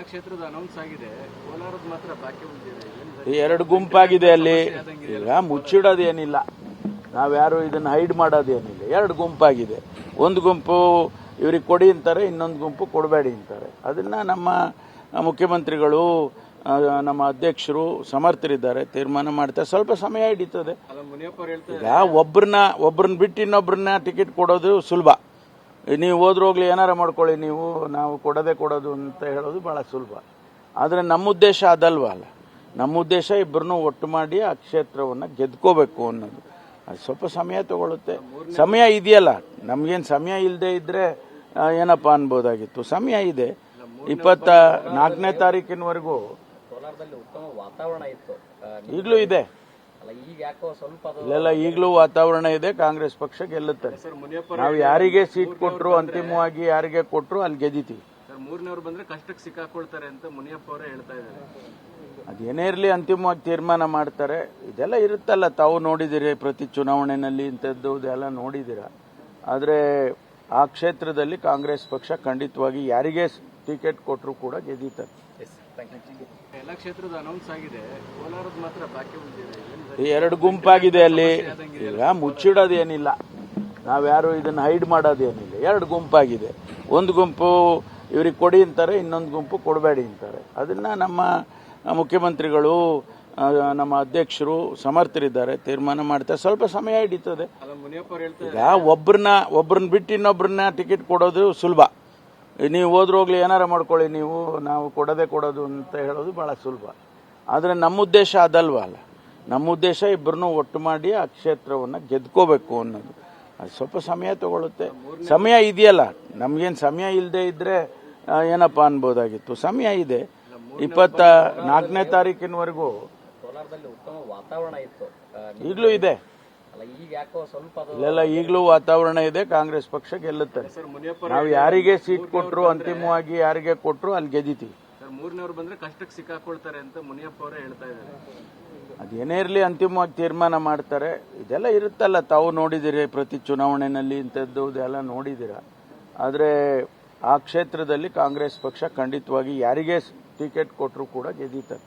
ಎಲ್ಲ ಕ್ಷೇತ್ರದ ಅನೌನ್ಸ್ ಆಗಿದೆ, ಕೋಲಾರದ ಮಾತ್ರ ಬಾಕಿ ಉಳಿದಿದೆ. ಎರಡು ಗುಂಪಾಗಿದೆ ಅಲ್ಲಿ. ಈಗ ಮುಚ್ಚಿಡೋದೇನಿಲ್ಲ, ನಾವ್ಯಾರು ಇದನ್ನ ಹೈಡ್ ಮಾಡೋದೇನಿಲ್ಲ. ಎರಡು ಗುಂಪಾಗಿದೆ. ಒಂದು ಗುಂಪು ಇವ್ರಿಗೆ ಕೊಡಿ ಅಂತಾರೆ, ಇನ್ನೊಂದು ಗುಂಪು ಕೊಡಬೇಡಿ ಅಂತಾರೆ. ಅದನ್ನ ನಮ್ಮ ಮುಖ್ಯಮಂತ್ರಿಗಳು, ನಮ್ಮ ಅಧ್ಯಕ್ಷರು ಸಮರ್ಥರಿದ್ದಾರೆ, ತೀರ್ಮಾನ ಮಾಡ್ತಾರೆ. ಸ್ವಲ್ಪ ಸಮಯ ಹಿಡಿತದೆ. ಈಗ ಒಬ್ಬರನ್ನ ಬಿಟ್ಟು ಇನ್ನೊಬ್ಬರನ್ನ ಟಿಕೆಟ್ ಕೊಡೋದು ಸುಲಭ. ನೀವು ಹೋದ್ರೋಗ್ಲಿ ಏನಾರ ಮಾಡ್ಕೊಳ್ಳಿ, ನೀವು ನಾವು ಕೊಡೋದು ಅಂತ ಹೇಳೋದು ಬಹಳ ಸುಲಭ. ಆದರೆ ನಮ್ಮ ಉದ್ದೇಶ ಅದಲ್ವಲ್ಲ. ನಮ್ಮ ಉದ್ದೇಶ ಇಬ್ಬರನ್ನು ಒಟ್ಟು ಮಾಡಿ ಆ ಕ್ಷೇತ್ರವನ್ನು ಗೆದ್ಕೋಬೇಕು ಅನ್ನೋದು. ಅದು ಸ್ವಲ್ಪ ಸಮಯ ತಗೊಳುತ್ತೆ. ಸಮಯ ಇದೆಯಲ್ಲ, ನಮ್ಗೇನು ಸಮಯ ಇಲ್ಲದೆ ಇದ್ರೆ ಏನಪ್ಪ ಅನ್ಬೋದಾಗಿತ್ತು. ಸಮಯ ಇದೆ. 24ನೇ ತಾರೀಕಿನವರೆಗೂ ಉತ್ತಮ ವಾತಾವರಣ ಇತ್ತು, ಈಗಲೂ ಇದೆ. ಇಲ್ಲೆಲ್ಲ ಈಗಲೂ ವಾತಾವರಣ ಇದೆ. ಕಾಂಗ್ರೆಸ್ ಪಕ್ಷ ಗೆಲ್ಲುತ್ತೆ. ನಾವು ಯಾರಿಗೆ ಸೀಟ್ ಕೊಟ್ಟರು, ಅಂತಿಮವಾಗಿ ಯಾರಿಗೆ ಕೊಟ್ಟರು ಅಲ್ಲಿ ಗೆದ್ದಿತೀವಿ. ಮೂರನೇವ್ರು ಬಂದ್ರೆ ಕಷ್ಟಕ್ಕೆ ಸಿಕ್ಕಾಕೊಳ್ತಾರೆ ಅಂತ ಮುನಿಯಪ್ಪ ಅವರೇ ಹೇಳ್ತಾ ಇದ್ದಾರೆ. ಅದೇನೇ ಇರಲಿ, ಅಂತಿಮವಾಗಿ ತೀರ್ಮಾನ ಮಾಡ್ತಾರೆ. ಇದೆಲ್ಲ ಇರುತ್ತಲ್ಲ, ತಾವು ನೋಡಿದಿರಿ ಪ್ರತಿ ಚುನಾವಣೆಯಲ್ಲಿ ಇಂಥದ್ದು ಇದೆಲ್ಲ ನೋಡಿದಿರ. ಆದರೆ ಆ ಕ್ಷೇತ್ರದಲ್ಲಿ ಕಾಂಗ್ರೆಸ್ ಪಕ್ಷ ಖಂಡಿತವಾಗಿ ಯಾರಿಗೆ ಟಿಕೆಟ್ ಕೊಟ್ಟರು ಕೂಡ ಗೆದ್ದೀತಾರೆ. ಎಲ್ಲ ಕ್ಷೇತ್ರದ ಅನೌನ್ಸ್ ಆಗಿದೆ, ಕೋಲಾರದ ಮಾತ್ರ ಬಾಕಿ ಉಳಿದಿದೆ. ಎರಡು ಗುಂಪಾಗಿದೆ ಅಲ್ಲಿ. ಈಗ ಮುಚ್ಚಿಡೋದೇನಿಲ್ಲ, ನಾವ್ಯಾರು ಇದನ್ನ ಹೈಡ್ ಮಾಡೋದೇನಿಲ್ಲ. ಎರಡು ಗುಂಪಾಗಿದೆ. ಒಂದು ಗುಂಪು ಇವ್ರಿಗೆ ಕೊಡಿ ಅಂತಾರೆ, ಇನ್ನೊಂದು ಗುಂಪು ಕೊಡಬೇಡಿ ಅಂತಾರೆ. ಅದನ್ನ ನಮ್ಮ ಮುಖ್ಯಮಂತ್ರಿಗಳು, ನಮ್ಮ ಅಧ್ಯಕ್ಷರು ಸಮರ್ಥರಿದ್ದಾರೆ, ತೀರ್ಮಾನ ಮಾಡ್ತಾರೆ. ಸ್ವಲ್ಪ ಸಮಯ ಹಿಡಿತದೆ. ಈಗ ಒಬ್ಬರನ್ನ ಬಿಟ್ಟು ಇನ್ನೊಬ್ಬರನ್ನ ಟಿಕೆಟ್ ಕೊಡೋದು ಸುಲಭ. ನೀವು ಹೋದ್ರೋಗ್ಲಿ ಏನಾರ ಮಾಡ್ಕೊಳ್ಳಿ, ನೀವು ನಾವು ಕೊಡೋದು ಅಂತ ಹೇಳೋದು ಬಹಳ ಸುಲಭ. ಆದರೆ ನಮ್ಮ ಉದ್ದೇಶ ಅದಲ್ವಲ್ಲ. ನಮ್ಮ ಉದ್ದೇಶ ಇಬ್ಬರನ್ನು ಒಟ್ಟು ಮಾಡಿ ಆ ಕ್ಷೇತ್ರವನ್ನು ಗೆದ್ಕೋಬೇಕು ಅನ್ನೋದು. ಅದು ಸ್ವಲ್ಪ ಸಮಯ ತಗೊಳುತ್ತೆ. ಸಮಯ ಇದೆಯಲ್ಲ, ನಮ್ಗೇನು ಸಮಯ ಇಲ್ಲದೆ ಇದ್ರೆ ಏನಪ್ಪ ಅನ್ಬೋದಾಗಿತ್ತು. ಸಮಯ ಇದೆ. 24ನೇ ತಾರೀಕಿನವರೆಗೂ ಕೋಲಾರದಲ್ಲಿ ಉತ್ತಮ ವಾತಾವರಣ ಇತ್ತು, ಈಗಲೂ ಇದೆ. ಇಲ್ಲೆಲ್ಲ ಈಗಲೂ ವಾತಾವರಣ ಇದೆ. ಕಾಂಗ್ರೆಸ್ ಪಕ್ಷ ಗೆಲ್ಲುತ್ತೆ. ನಾವು ಯಾರಿಗೆ ಸೀಟ್ ಕೊಟ್ಟರು, ಅಂತಿಮವಾಗಿ ಯಾರಿಗೆ ಕೊಟ್ಟರು ಅಲ್ಲಿ ಗೆದ್ದಿತೀವಿ. ಮೂರನೇವ್ರು ಬಂದ್ರೆ ಕಷ್ಟಕ್ಕೆ ಸಿಕ್ಕಾಕೊಳ್ತಾರೆ ಅಂತ ಮುನಿಯಪ್ಪ ಅವರೇ ಹೇಳ್ತಾ ಇದ್ದಾರೆ. ಅದೇನೇ ಇರಲಿ, ಅಂತಿಮವಾಗಿ ತೀರ್ಮಾನ ಮಾಡ್ತಾರೆ. ಇದೆಲ್ಲ ಇರುತ್ತಲ್ಲ, ತಾವು ನೋಡಿದಿರಿ ಪ್ರತಿ ಚುನಾವಣೆಯಲ್ಲಿ ಇಂಥದ್ದು ಇದೆಲ್ಲ ನೋಡಿದಿರ. ಆದರೆ ಆ ಕ್ಷೇತ್ರದಲ್ಲಿ ಕಾಂಗ್ರೆಸ್ ಪಕ್ಷ ಖಂಡಿತವಾಗಿ ಯಾರಿಗೆ ಟಿಕೆಟ್ ಕೊಟ್ಟರು ಕೂಡ ಗೆದ್ದೀತಾರೆ.